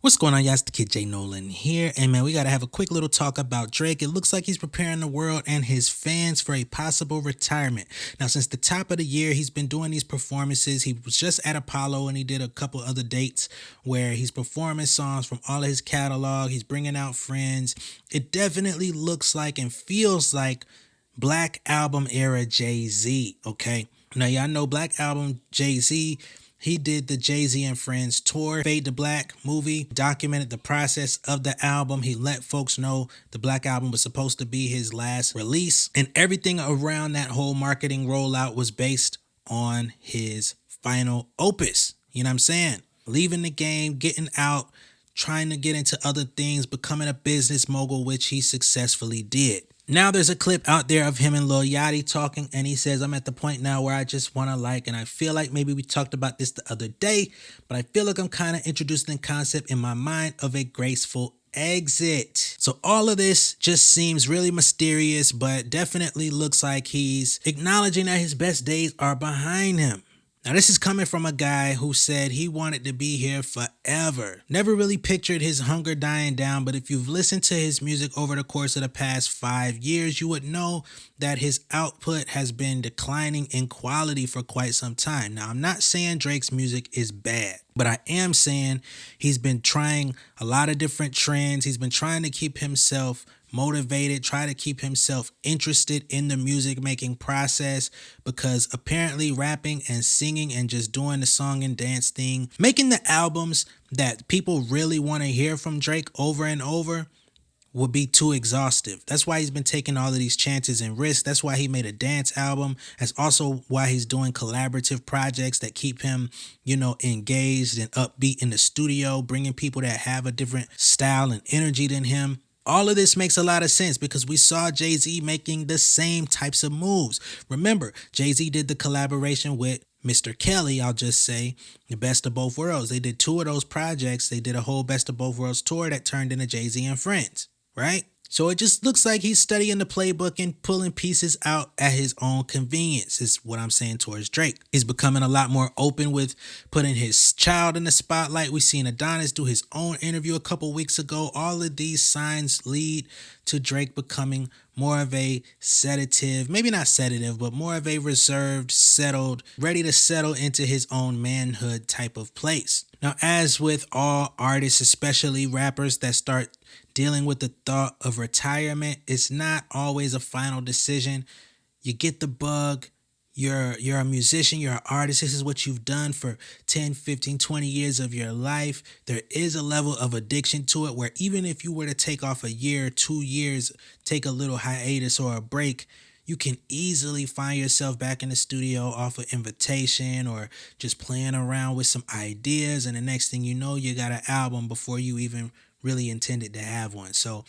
What's going on, y'all? It's the kid J Nolan here, and man, we gotta have a quick little talk about Drake. It looks like he's preparing the world and his fans for a possible retirement. Now, since the top of the year, he's been doing these performances. He was just at Apollo, and he did a couple other dates where he's performing songs from all of his catalog. He's bringing out friends. It definitely looks like and feels like Black Album era Jay-Z. Okay, now y'all know Black Album Jay-Z. He did the Jay-Z and Friends tour, Fade to Black movie, documented the process of the album. He let folks know the Black Album was supposed to be his last release, and everything around that whole marketing rollout was based on his final opus. You know what I'm saying? Leaving the game, getting out, trying to get into other things, becoming a business mogul, which he successfully did. Now there's a clip out there of him and Lil Yachty talking, and he says, I'm at the point now where I just want to and I feel like maybe we talked about this the other day, but I feel like I'm kind of introducing the concept in my mind of a graceful exit. So all of this just seems really mysterious, but definitely looks like he's acknowledging that his best days are behind him. Now, this is coming from a guy who said he wanted to be here forever. Never really pictured his hunger dying down, but if you've listened to his music over the course of the past 5 years, you would know that his output has been declining in quality for quite some time. Now, I'm not saying Drake's music is bad, but I am saying he's been trying a lot of different trends. He's been trying to keep himself motivated, try to keep himself interested in the music making process, because apparently rapping and singing and just doing the song and dance thing, making the albums that people really want to hear from Drake over and over would be too exhaustive. That's why he's been taking all of these chances and risks. That's why he made a dance album. That's also why he's doing collaborative projects that keep him, engaged and upbeat in the studio, bringing people that have a different style and energy than him. All of this makes a lot of sense because we saw Jay-Z making the same types of moves. Remember, Jay-Z did the collaboration with Mr. Kelly, I'll just say, the Best of Both Worlds. They did 2 of those projects. They did a whole Best of Both Worlds tour that turned into Jay-Z and Friends, right? So it just looks like he's studying the playbook and pulling pieces out at his own convenience, is what I'm saying towards Drake. He's becoming a lot more open with putting his child in the spotlight. We seen Adonis do his own interview a couple weeks ago. All of these signs lead to Drake becoming more of a sedative, maybe not sedative, but more of a reserved, settled, ready to settle into his own manhood type of place. Now, as with all artists, especially rappers that start dealing with the thought of retirement, it's not always a final decision. You get the bug, you're a musician, you're an artist, this is what you've done for 10, 15, 20 years of your life. There is a level of addiction to it where even if you were to take off a year, 2 years, take a little hiatus or a break, you can easily find yourself back in the studio off an invitation or just playing around with some ideas, and the next thing you know, you got an album before you even really intended to have one. So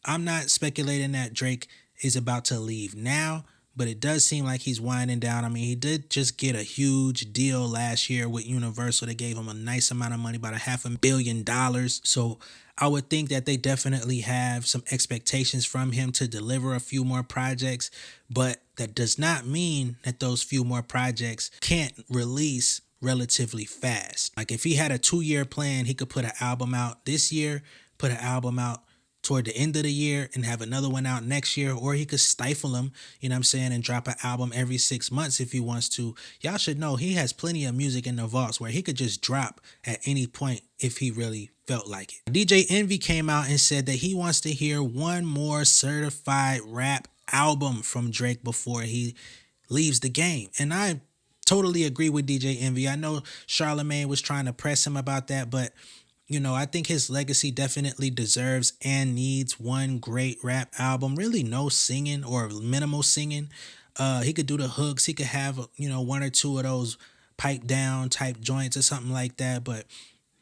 I'm not speculating that Drake is about to leave now, but it does seem like he's winding down. I mean, he did just get a huge deal last year with Universal. They gave him a nice amount of money, about $500 million. So I would think that they definitely have some expectations from him to deliver a few more projects, but that does not mean that those few more projects can't release relatively fast. Like if he had a 2-year plan, he could put an album out this year, put an album out toward the end of the year and have another one out next year, or he could stifle him, and drop an album every 6 months if he wants to. Y'all should know he has plenty of music in the vaults where he could just drop at any point if he really felt like it. DJ Envy came out and said that he wants to hear one more certified rap album from Drake before he leaves the game. And I totally agree with DJ Envy. I know Charlamagne was trying to press him about that, but I think his legacy definitely deserves and needs one great rap album. Really no singing or minimal singing. He could do the hooks. He could have, 1 or 2 of those pipe down type joints or something like that. But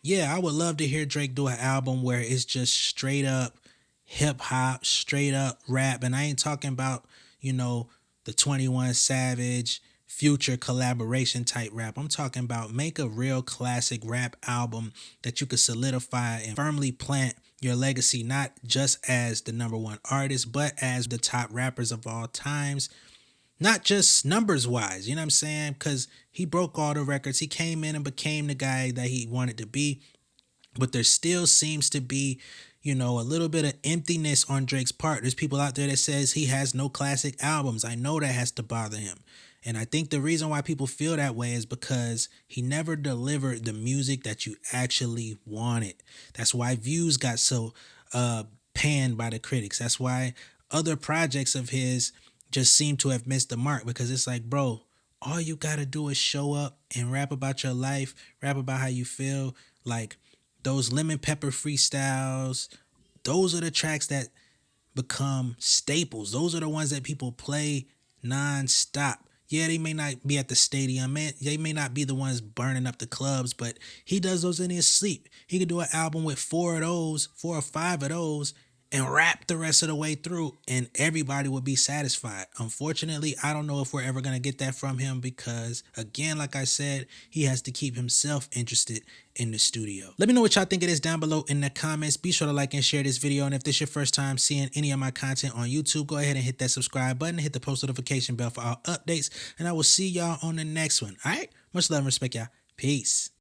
yeah, I would love to hear Drake do an album where it's just straight up hip hop, straight up rap. And I ain't talking about, the 21 Savage, Future collaboration type rap. I'm talking about make a real classic rap album that you could solidify and firmly plant your legacy, not just as the #1 artist, but as the top rappers of all times. Not just numbers wise, you know what I'm saying? Because he broke all the records. He came in and became the guy that he wanted to be. but there still seems to be, you know, a little bit of emptiness on Drake's part. There's people out there that says he has no classic albums. I know that has to bother him. And I think the reason why people feel that way is because he never delivered the music that you actually wanted. That's why Views got so panned by the critics. That's why other projects of his just seem to have missed the mark, because it's like, bro, all you gotta do is show up and rap about your life, rap about how you feel. Like those Lemon Pepper freestyles, those are the tracks that become staples. Those are the ones that people play nonstop. Yeah, they may not be at the stadium, man. They may not be the ones burning up the clubs, but he does those in his sleep. He could do an album with four or five of those, and rap the rest of the way through, and everybody would be satisfied. Unfortunately, I don't know if we're ever going to get that from him because, again, like I said, he has to keep himself interested in the studio. Let me know what y'all think of this down below in the comments. Be sure to like and share this video, and if this is your first time seeing any of my content on YouTube, go ahead and hit that subscribe button, hit the post notification bell for all updates, and I will see y'all on the next one. All right? Much love and respect, y'all. Peace.